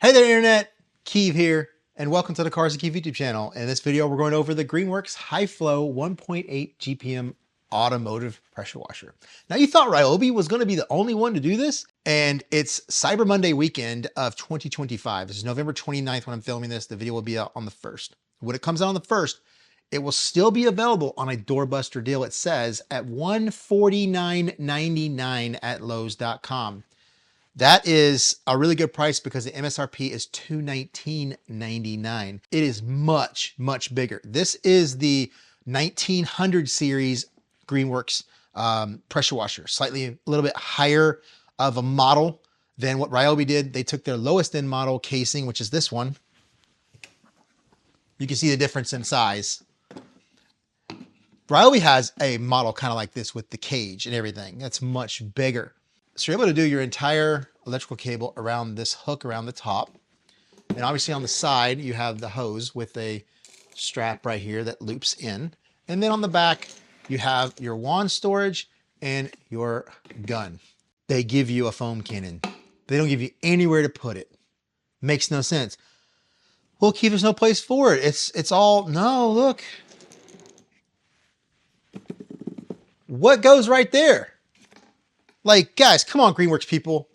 Hey there, Internet! Keeve here, and welcome to the Cars and Keeve YouTube channel. In this video, we're going over the Greenworks High Flow 1.8 GPM Automotive Pressure Washer. Now, you thought Ryobi was going to be the only one to do this, and it's Cyber Monday weekend of 2025. This is November 29th when I'm filming this. The video will be out on the 1st. When it comes out on the 1st, it will still be available on a doorbuster deal, it says, at $149.99 at Lowe's.com. That is a really good price because the MSRP is $219.99. It is much, much bigger. This is the 1900 series Greenworks pressure washer, slightly a little bit higher of a model than what Ryobi did. They took their lowest end model casing, which is this one. You can see the difference in size. Ryobi has a model kind of like this with the cage and everything. That's much bigger. So you're able to do your entire electrical cable around this hook around the top. And obviously on the side, you have the hose with a strap right here that loops in. And then on the back, you have your wand storage and your gun. They give you a foam cannon. They don't give you anywhere to put it. Makes no sense. Well, Keith, there's no place for it. It's all, no, look. What goes right there? Like, guys, come on, Greenworks people.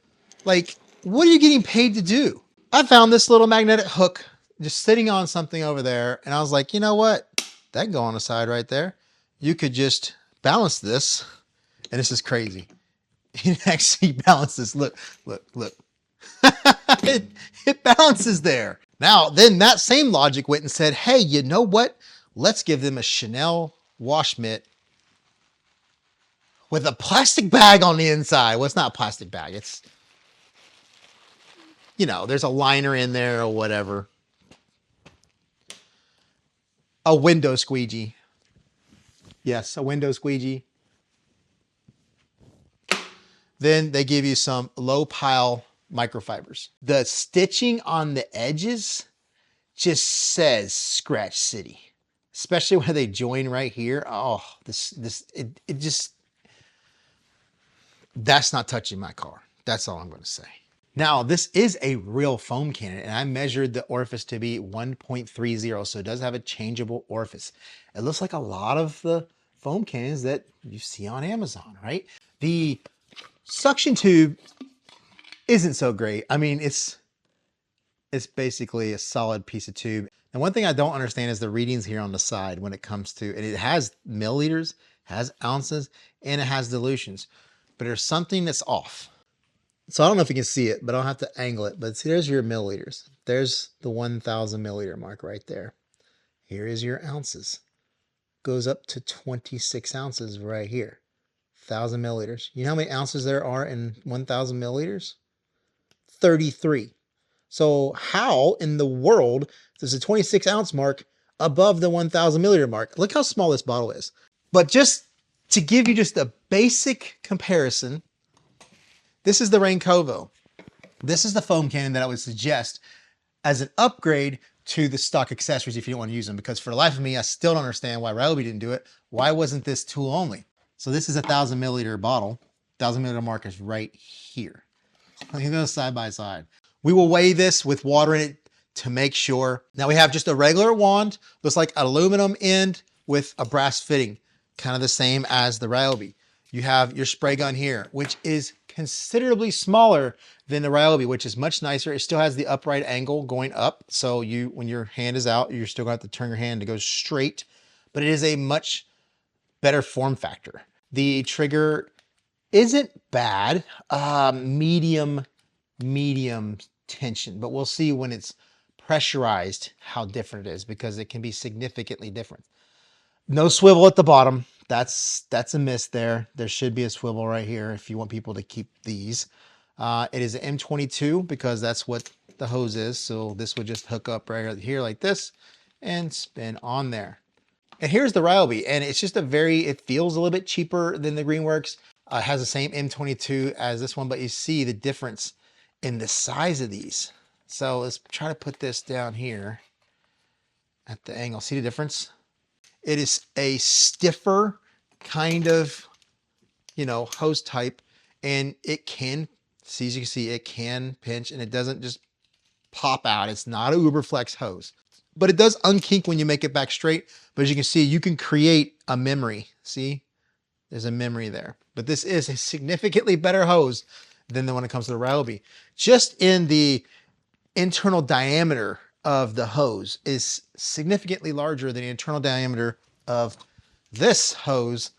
Like, what are you getting paid to do? I found this little magnetic hook just sitting on something over there. And I was like, you know what? That can go on the side right there. You could just balance this. And this is crazy. You can actually balance this. Look, look, look. it balances there. Now, then that same logic went and said, hey, you know what? Let's give them a Chanel wash mitt with a plastic bag on the inside. Well, it's not a plastic bag. It's, you know, there's a liner in there or whatever. A window squeegee. Yes, a window squeegee. Then they give you some low pile microfibers. The stitching on the edges just says Scratch City, especially where they join right here. Oh, it just, that's not touching my car. That's all I'm going to say. Now, this is a real foam cannon, and I measured the orifice to be 1.30, so it does have a changeable orifice. It looks like a lot of the foam cannons that you see on Amazon, right? The suction tube isn't so great. I mean, it's basically a solid piece of tube. And one thing I don't understand is the readings here on the side when it comes to, and it has milliliters, has ounces, and it has dilutions. But there's something that's off. So I don't know if you can see it, but I'll have to angle it. But see, there's your milliliters. There's the 1,000 milliliter mark right there. Here is your ounces. Goes up to 26 ounces right here. 1,000 milliliters. You know how many ounces there are in 1,000 milliliters? 33. So how in the world does the 26 ounce mark above the 1,000 milliliter mark? Look how small this bottle is. But just to give you just a basic comparison, this is the Rain Covo. This is the foam cannon that I would suggest as an upgrade to the stock accessories if you don't want to use them, because for the life of me, I still don't understand why Ryobi didn't do it. Why wasn't this tool only? So this is a 1,000 milliliter bottle. 1,000 milliliter mark is right here. Let me go side by side. We will weigh this with water in it to make sure. Now we have just a regular wand. Looks like an aluminum end with a brass fitting. Kind of the same as the Ryobi. You have your spray gun here, which is considerably smaller than the Ryobi, which is much nicer. It still has the upright angle going up. So when your hand is out, you're still going to have to turn your hand to go straight, but it is a much better form factor. The trigger isn't bad, medium tension, but we'll see when it's pressurized how different it is, because it can be significantly different. No swivel at the bottom. That's a miss there. There should be a swivel right here if you want people to keep these. It is an M22 because that's what the hose is. So this would just hook up right here like this and spin on there. And here's the Ryobi, and it's just it feels a little bit cheaper than the Greenworks. It has the same M22 as this one, but you see the difference in the size of these. So let's try to put this down here at the angle. See the difference? It is a stiffer kind of, hose type, and it can, as you can see, it can pinch, and it doesn't just pop out. It's not a Uberflex hose, but it does unkink when you make it back straight. But as you can see, you can create a memory. See, there's a memory there, but this is a significantly better hose than the one that comes to the Ryobi. Just in the internal diameter of the hose is significantly larger than the internal diameter of this hose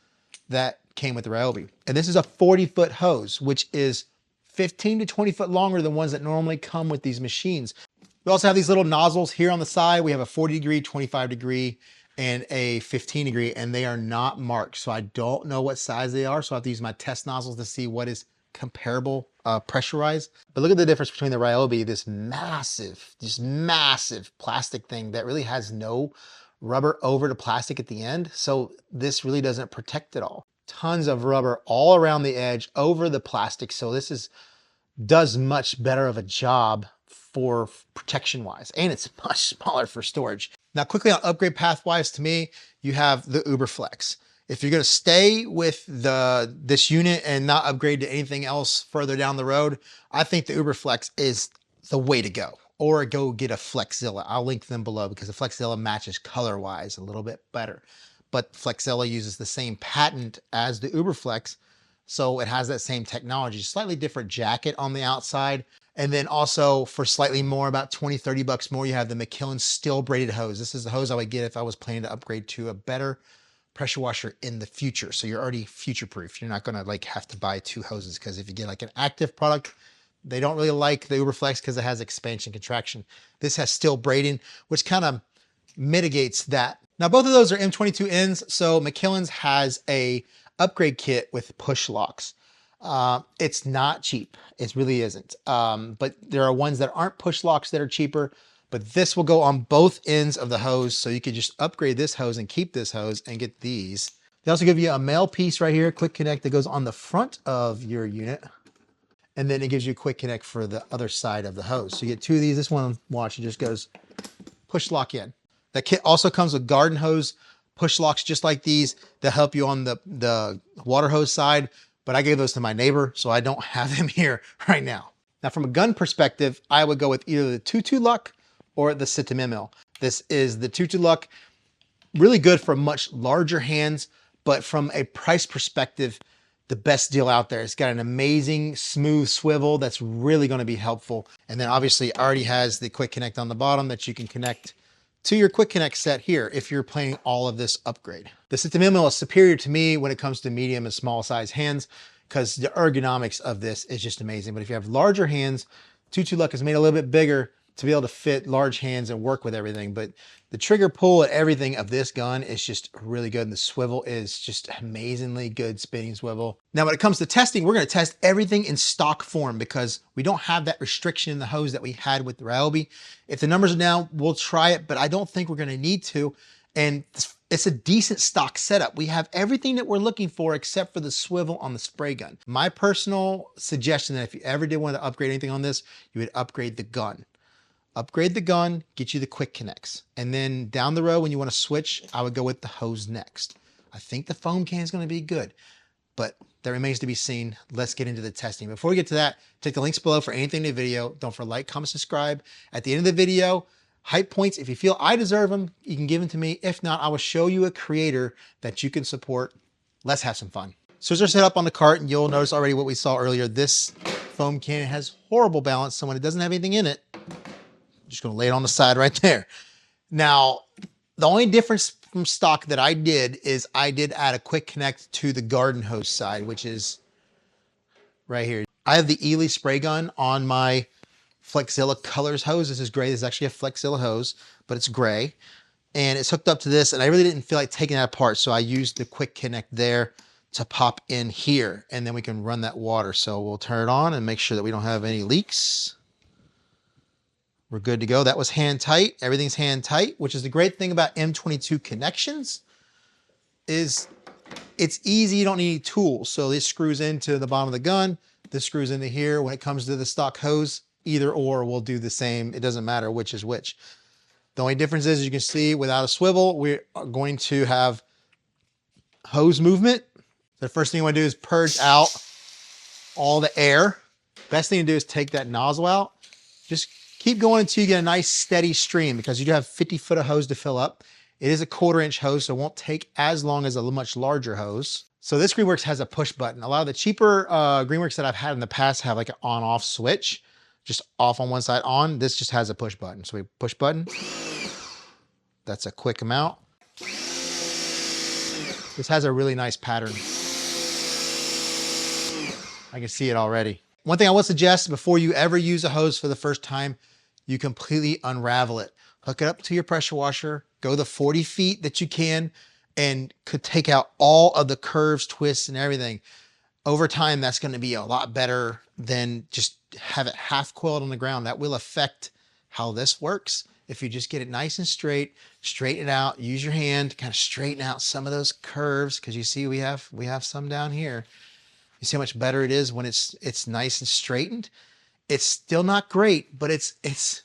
that came with the Ryobi. And this is a 40-foot hose, which is 15 to 20 foot longer than ones that normally come with these machines. We also have these little nozzles here on the side. We have a 40 degree, 25 degree, and a 15 degree, and they are not marked. So I don't know what size they are. So I have to use my test nozzles to see what is comparable pressurized. But look at the difference between the Ryobi, this massive plastic thing that really has no rubber over the plastic at the end. So this really doesn't protect it all. Tons of rubber all around the edge over the plastic. So this does much better of a job for protection wise, and it's much smaller for storage. Now quickly on upgrade path wise, to me, you have the Uberflex. If you're going to stay with this unit and not upgrade to anything else further down the road, I think the Uberflex is the way to go. Or go get a Flexzilla. I'll link them below because the Flexzilla matches color wise a little bit better. But Flexzilla uses the same patent as the Uberflex, so it has that same technology. Slightly different jacket on the outside. And then also for slightly more, about 20, 30 bucks more, you have the Mikkelsen steel braided hose. This is the hose I would get if I was planning to upgrade to a better pressure washer in the future. So you're already future proof. You're not going to like have to buy two hoses, because if you get like an active product, they don't really like the Uberflex because it has expansion contraction. This has steel braiding, which kind of mitigates that. Now both of those are M22 ends. So Mikkelsen's has a upgrade kit with push locks. It's not cheap. It really isn't. But there are ones that aren't push locks that are cheaper. But this will go on both ends of the hose. So you could just upgrade this hose and keep this hose and get these. They also give you a male piece right here, quick connect, that goes on the front of your unit. And then it gives you a quick connect for the other side of the hose. So you get two of these. This one, watch, it just goes push lock in. That kit also comes with garden hose push locks just like these that help you on the water hose side. But I gave those to my neighbor, so I don't have them here right now. Now from a gun perspective, I would go with either the 2.2 Luck or the Citamimil. This is the 2.2 Luck, really good for much larger hands, but from a price perspective, the best deal out there. It's got an amazing smooth swivel that's really going to be helpful. And then obviously it already has the quick connect on the bottom that you can connect to your quick connect set here if you're planning all of this upgrade. The Citamimil is superior to me when it comes to medium and small size hands, because the ergonomics of this is just amazing. But if you have larger hands, 2.2 Luck is made a little bit bigger to be able to fit large hands and work with everything. But the trigger pull and everything of this gun is just really good. And the swivel is just amazingly good spinning swivel. Now, when it comes to testing, we're going to test everything in stock form because we don't have that restriction in the hose that we had with the Ryobi. If the numbers are down, we'll try it, but I don't think we're going to need to. And it's a decent stock setup. We have everything that we're looking for except for the swivel on the spray gun. My personal suggestion that if you ever did want to upgrade anything on this, you would upgrade the gun. Upgrade the gun, get you the quick connects. And then down the road when you want to switch, I would go with the hose next. I think the foam can is going to be good, but that remains to be seen. Let's get into the testing. Before we get to that, take the links below for anything in the video. Don't forget to like, comment, subscribe. At the end of the video, hype points. If you feel I deserve them, you can give them to me. If not, I will show you a creator that you can support. Let's have some fun. So as they're set up on the cart, and you'll notice already what we saw earlier, this foam can has horrible balance. So when it doesn't have anything in it, I'm just going to lay it on the side right there. Now, the only difference from stock that I did is I did add a quick connect to the garden hose side, which is right here. I have the Ely spray gun on my Flexzilla Colors hose. This is gray. This is actually a Flexzilla hose, but it's gray. And it's hooked up to this, and I really didn't feel like taking that apart, so I used the quick connect there to pop in here, and then we can run that water. So we'll turn it on and make sure that we don't have any leaks. We're good to go. That was hand tight. Everything's hand tight, which is the great thing about M22 connections is it's easy. You don't need tools. So this screws into the bottom of the gun. This screws into here. When it comes to the stock hose, either or will do the same. It doesn't matter which is which. The only difference is, as you can see, without a swivel, we are going to have hose movement. The first thing you want to do is purge out all the air. Best thing to do is take that nozzle out. Just keep going until you get a nice steady stream, because you do have 50 foot of hose to fill up. It is a 1/4 inch hose, so it won't take as long as a much larger hose. So this Greenworks has a push button. A lot of the cheaper Greenworks that I've had in the past have like an on-off switch, just off on one side, on. This just has a push button. So we push button. That's a quick amount. This has a really nice pattern. I can see it already. One thing I would suggest before you ever use a hose for the first time, you completely unravel it. Hook it up to your pressure washer, go the 40 feet that you can, and could take out all of the curves, twists, and everything. Over time, that's going to be a lot better than just have it half coiled on the ground. That will affect how this works. If you just get it nice and straight, straighten it out, use your hand to kind of straighten out some of those curves, because you see we have some down here. You see how much better it is when it's nice and straightened. It's still not great, but it's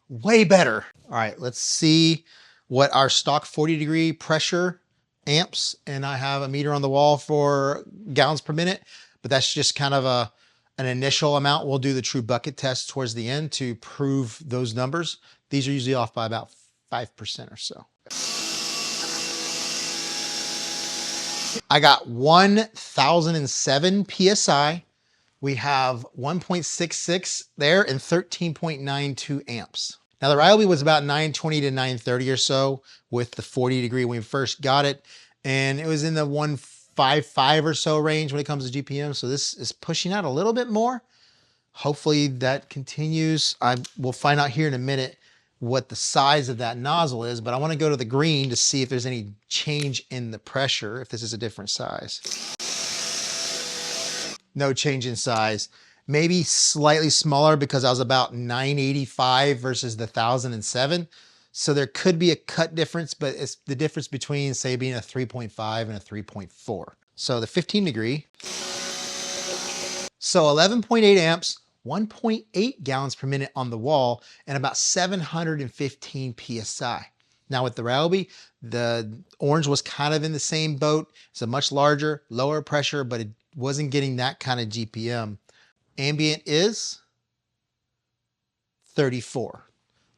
way better. All right, let's see what our stock 40-degree pressure amps, and I have a meter on the wall for gallons per minute, but that's just kind of an initial amount. We'll do the true bucket test towards the end to prove those numbers. These are usually off by about 5% or so. I got 1,007 PSI. We have 1.66 there and 13.92 amps. Now the Ryobi was about 920 to 930 or so with the 40-degree when we first got it. And it was in the 155 or so range when it comes to GPM. So this is pushing out a little bit more. Hopefully that continues. We'll find out here in a minute what the size of that nozzle is, but I want to go to the green to see if there's any change in the pressure, if this is a different size. No change in size. Maybe slightly smaller because I was about 985 versus the 1,007. So there could be a cut difference, but it's the difference between, say, being a 3.5 and a 3.4. So the 15-degree. So 11.8 amps, 1.8 gallons per minute on the wall, and about 715 PSI. Now with the Ryobi, the orange was kind of in the same boat. It's a much larger, lower pressure, but it wasn't getting that kind of GPM. Ambient is 34.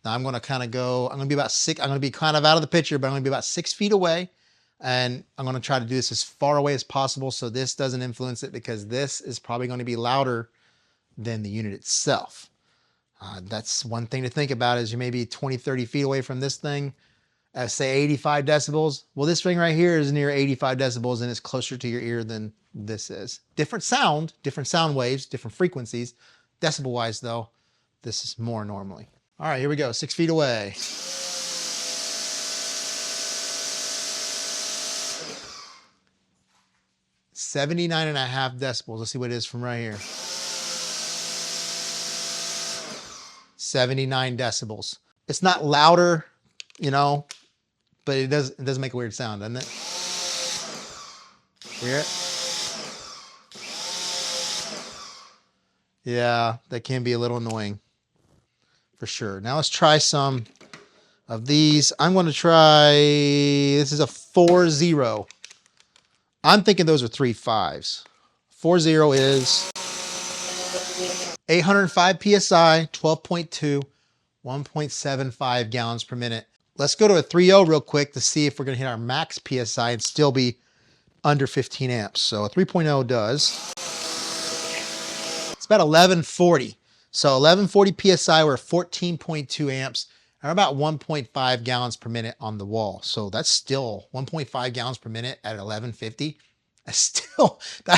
Now I'm going to kind of go, I'm going to be about I'm going to be kind of out of the picture, but I'm going to be about 6 feet away. And I'm going to try to do this as far away as possible so this doesn't influence it, because this is probably going to be louder than the unit itself. That's one thing to think about, is you may be 20, 30 feet away from this thing at, say, 85 decibels. Well, this thing right here is near 85 decibels and it's closer to your ear than this is. Different sound waves, different frequencies. Decibel wise though, this is more normally. All right, here we go, 6 feet away. 79.5 decibels. Let's see what it is from right here. 79 decibels. It's not louder, you know, but it does make a weird sound, doesn't it? Hear it? Yeah, that can be a little annoying for sure. Now let's try some of these. I'm going to try, this is a 4.0. I'm thinking those are 3.5s. 4.0 is 805 PSI, 12.2, 1.75 gallons per minute. Let's go to a 3.0 real quick to see if we're going to hit our max PSI and still be under 15 amps. So a 3.0 does. It's about 1140. So 1140 PSI, we're 14.2 amps, and about 1.5 gallons per minute on the wall. So that's still 1.5 gallons per minute at 1150. That's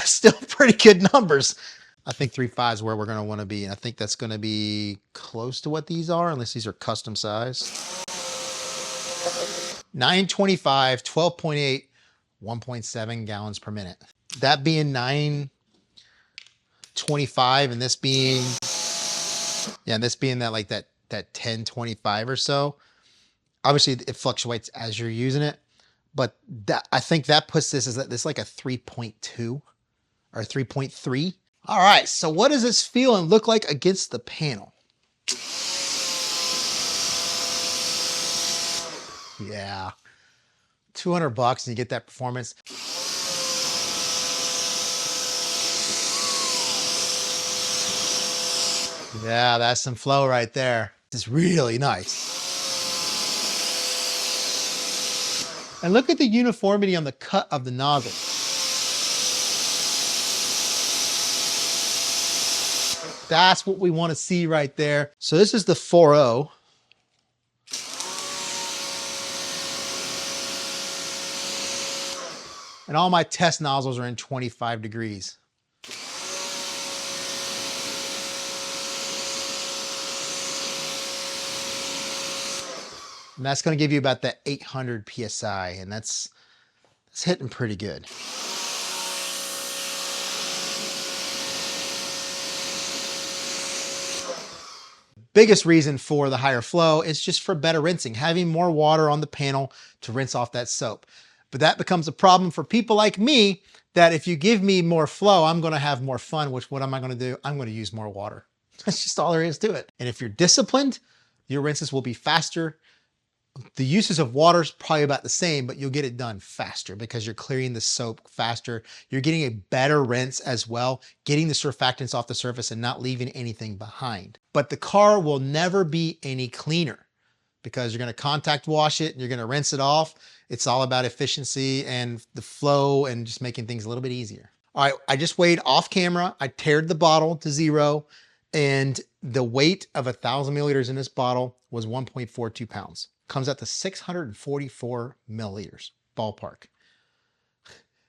still pretty good numbers. I think 3.5 is where we're going to want to be. And I think that's going to be close to what these are, unless these are custom size. 925, 12.8, 1.7 gallons per minute. That being 925 and this being, yeah, this being that like that 1025 or so. Obviously it fluctuates as you're using it, but that, I think that puts this as this like a 3.2 or 3.3. All right, so what does this feel and look like against the panel? Yeah, $200 and you get that performance. Yeah, that's some flow right there. It's really nice. And look at the uniformity on the cut of the nozzle. That's what we want to see right there. So this is the 4.0. And all my test nozzles are in 25 degrees. And that's going to give you about that 800 PSI, and that's hitting pretty good. Biggest reason for the higher flow is just for better rinsing, having more water on the panel to rinse off that soap. But that becomes a problem for people like me, that if you give me more flow, I'm going to have more fun, which what am I going to do? I'm going to use more water. That's just all there is to it. And if you're disciplined, your rinses will be faster. The uses of water is probably about the same, but you'll get it done faster because you're clearing the soap faster. You're getting a better rinse as well, getting the surfactants off the surface and not leaving anything behind. But the car will never be any cleaner because you're going to contact wash it and you're going to rinse it off. It's all about efficiency and the flow and just making things a little bit easier. All right, I just weighed off camera. I tared the bottle to 0, and the weight of 1,000 milliliters in this bottle was 1.42 pounds. Comes out to 644 milliliters, ballpark.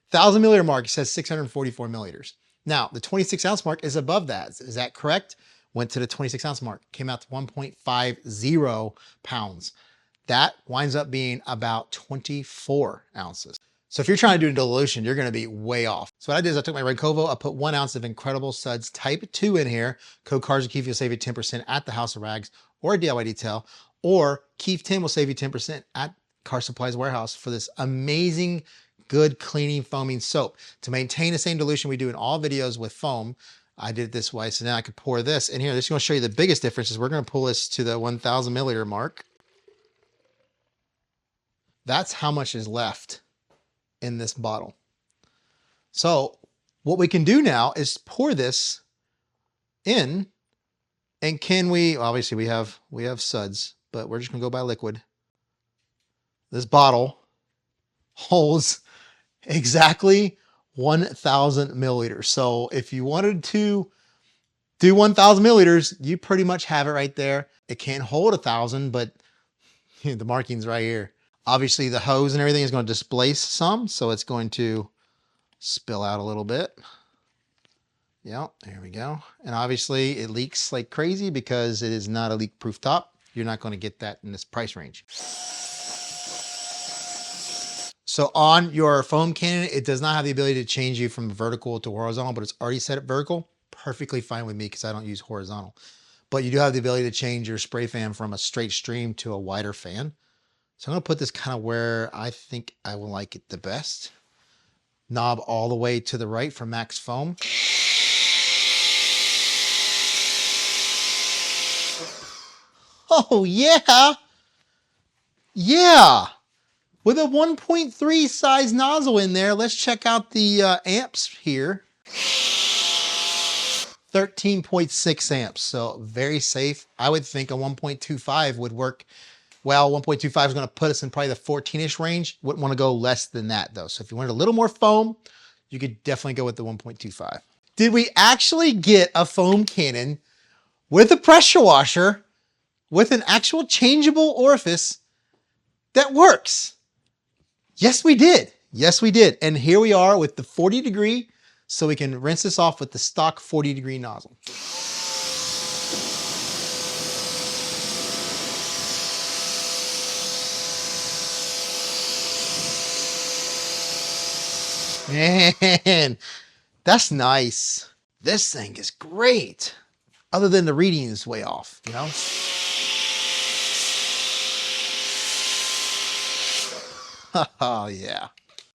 1,000 milliliter mark says 644 milliliters. Now, the 26 ounce mark is above that. Is that correct? Went to the 26 ounce mark, came out to 1.50 pounds. That winds up being about 24 ounces. So if you're trying to do a dilution, you're going to be way off. So what I did is I took my Red Kovo, I put 1 ounce of Incredible Suds Type 2 in here. Code Cars and Keith will save you 10% at the House of Rags or DIY Detail, or Keith 10 will save you 10% at Car Supplies Warehouse for this amazing, good cleaning foaming soap. To maintain the same dilution we do in all videos with foam, I did it this way. So now I could pour this in here. This is going to show you the biggest difference. Is we're going to pull this to the 1,000 milliliter mark. That's how much is left in this bottle. So what we can do now is pour this in, and can we, obviously we have Suds, but we're just gonna go by liquid. This bottle holds exactly 1,000 milliliters. So if you wanted to do 1,000 milliliters, you pretty much have it right there. It can't hold 1,000, but the marking's right here. Obviously the hose and everything is going to displace some, so it's going to spill out a little bit. Yep, there we go. And obviously it leaks like crazy because it is not a leak-proof top. You're not going to get that in this price range. So on your foam cannon, it does not have the ability to change you from vertical to horizontal, but it's already set at vertical. Perfectly fine with me because I don't use horizontal. But you do have the ability to change your spray fan from a straight stream to a wider fan. So I'm going to put this kind of where I think I will like it the best. Knob all the way to the right for max foam. Oh yeah. Yeah. With a 1.3 size nozzle in there, let's check out the amps here. 13.6 amps, so very safe. I would think a 1.25 would work. Well, 1.25 is going to put us in probably the 14-ish range. Wouldn't want to go less than that though. So if you wanted a little more foam, you could definitely go with the 1.25. Did we actually get a foam cannon with a pressure washer with an actual changeable orifice that works? Yes, we did. Yes, we did. And here we are with the 40 degree, so we can rinse this off with the stock 40 degree nozzle. Man, that's nice. This thing is great. Other than the reading is way off, you know? Oh yeah.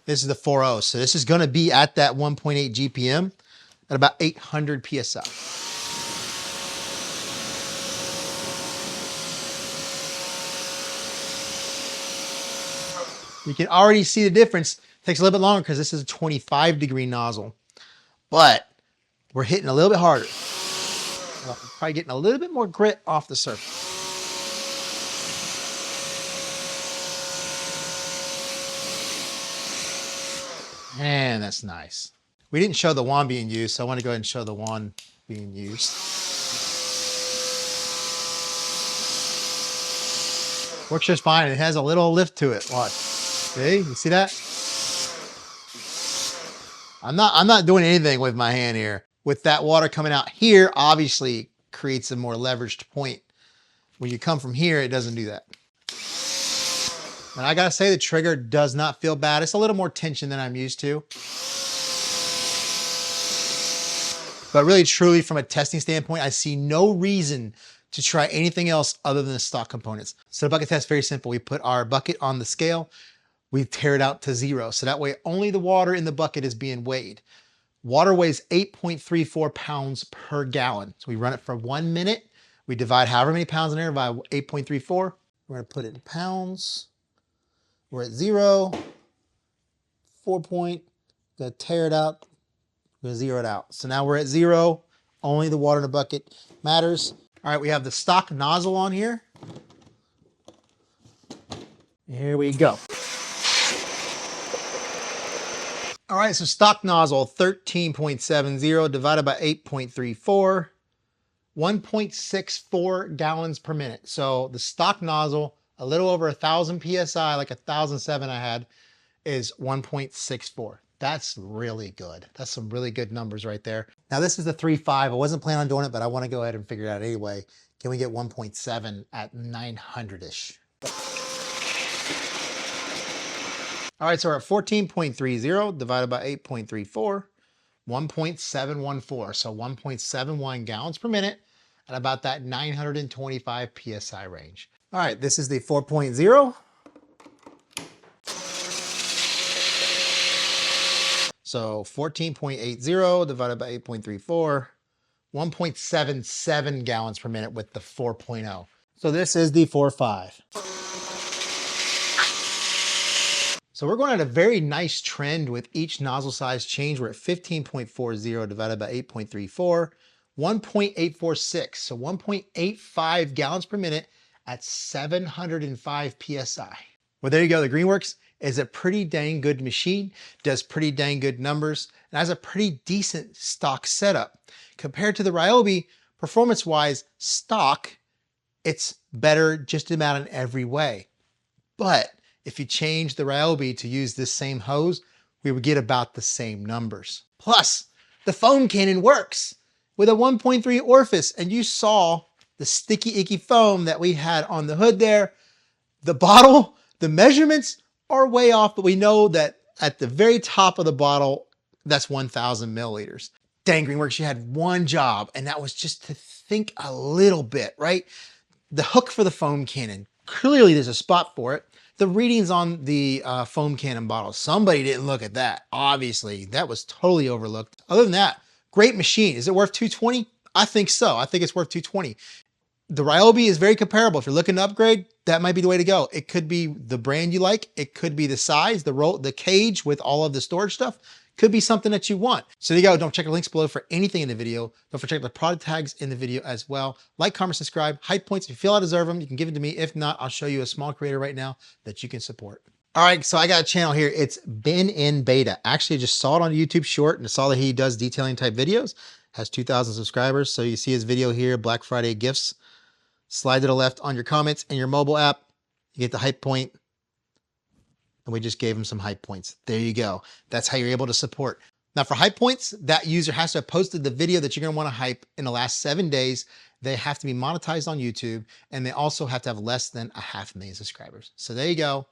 This is the 4.0. So this is going to be at that 1.8 GPM at about 800 PSI. You can already see the difference. It takes a little bit longer because this is a 25 degree nozzle, but we're hitting a little bit harder. Probably getting a little bit more grit off the surface. And that's nice. We didn't show the wand being used, so I want to go ahead and show the wand being used. Works just fine. It has a little lift to it. Watch. See? You see that? I'm not doing anything with my hand here. With that water coming out here, obviously creates a more leveraged point. When you come from here, it doesn't do that. And I gotta say, the trigger does not feel bad. It's a little more tension than I'm used to. But really, truly, from a testing standpoint, I see no reason to try anything else other than the stock components. So the bucket test is very simple. We put our bucket on the scale, we tear it out to 0. So that way only the water in the bucket is being weighed. Water weighs 8.34 pounds per gallon. So we run it for 1 minute. We divide however many pounds in there by 8.34. We're gonna put it in pounds. We're at 0, 4 point, gonna tear it out, gonna 0 it out. So now we're at 0, only the water in the bucket matters. All right, we have the stock nozzle on here. Here we go. All right, so stock nozzle 13.70 divided by 8.34, 1.64 gallons per minute. So the stock nozzle, a little over 1,000 PSI, like 1,007 I had, is 1.64. That's really good. That's some really good numbers right there. Now this is the 3.5. I wasn't planning on doing it, but I want to go ahead and figure it out anyway. Can we get 1.7 at 900-ish? All right, so we're at 14.30 divided by 8.34, 1.714. So 1.71 gallons per minute at about that 925 PSI range. All right, this is the 4.0. So 14.80 divided by 8.34, 1.77 gallons per minute with the 4.0. So this is the 4.5. So we're going at a very nice trend with each nozzle size change. We're at 15.40 divided by 8.34, 1.846. So 1.85 gallons per minute at 705 PSI. Well, there you go. The Greenworks is a pretty dang good machine, does pretty dang good numbers, and has a pretty decent stock setup. Compared to the Ryobi, performance-wise, stock, it's better just about in every way. But if you change the Ryobi to use this same hose, we would get about the same numbers. Plus, the foam cannon works with a 1.3 orifice, and you saw the sticky, icky foam that we had on the hood there. The bottle, the measurements are way off, but we know that at the very top of the bottle, that's 1,000 milliliters. Dang, Greenworks, you had one job, and that was just to think a little bit, right? The hook for the foam cannon, clearly there's a spot for it. The readings on the foam cannon bottle, somebody didn't look at that. Obviously, that was totally overlooked. Other than that, great machine. Is it worth $220? I think so. I think it's worth $220. The Ryobi is very comparable. If you're looking to upgrade, that might be the way to go. It could be the brand you like. It could be the size, the cage with all of the storage stuff. Could be something that you want. So there you go. Don't check the links below for anything in the video. Don't forget to check the product tags in the video as well. Like, comment, subscribe. Hype points. If you feel I deserve them, you can give it to me. If not, I'll show you a small creator right now that you can support. All right, so I got a channel here. It's been in beta. Actually, I just saw it on YouTube short and saw that he does detailing type videos. Has 2,000 subscribers. So you see his video here, Black Friday gifts. Slide to the left on your comments in your mobile app. You get the hype point. And we just gave him some hype points. There you go. That's how you're able to support. Now for hype points, that user has to have posted the video that you're gonna wanna hype in the last 7 days. They have to be monetized on YouTube, and they also have to have less than 500,000 subscribers. So there you go.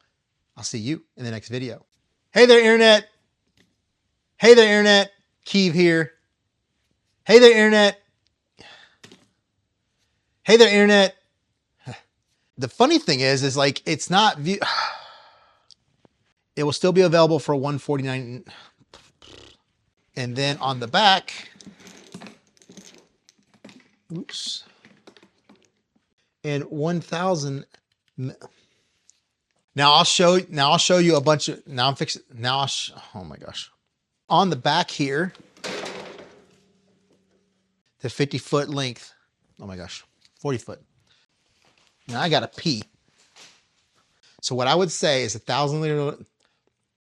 I'll see you in the next video. Hey there, Internet. Hey there, Internet. Keeve here. Hey there, Internet. Hey there, Internet. The funny thing is like, it's not view. It will still be available for $149. And then on the back, oops, and 1,000. Now I'll show you a bunch of, oh my gosh. On the back here, the 50-foot length oh my gosh, 40 foot. Now I got to pee. So what I would say is 1,000 liter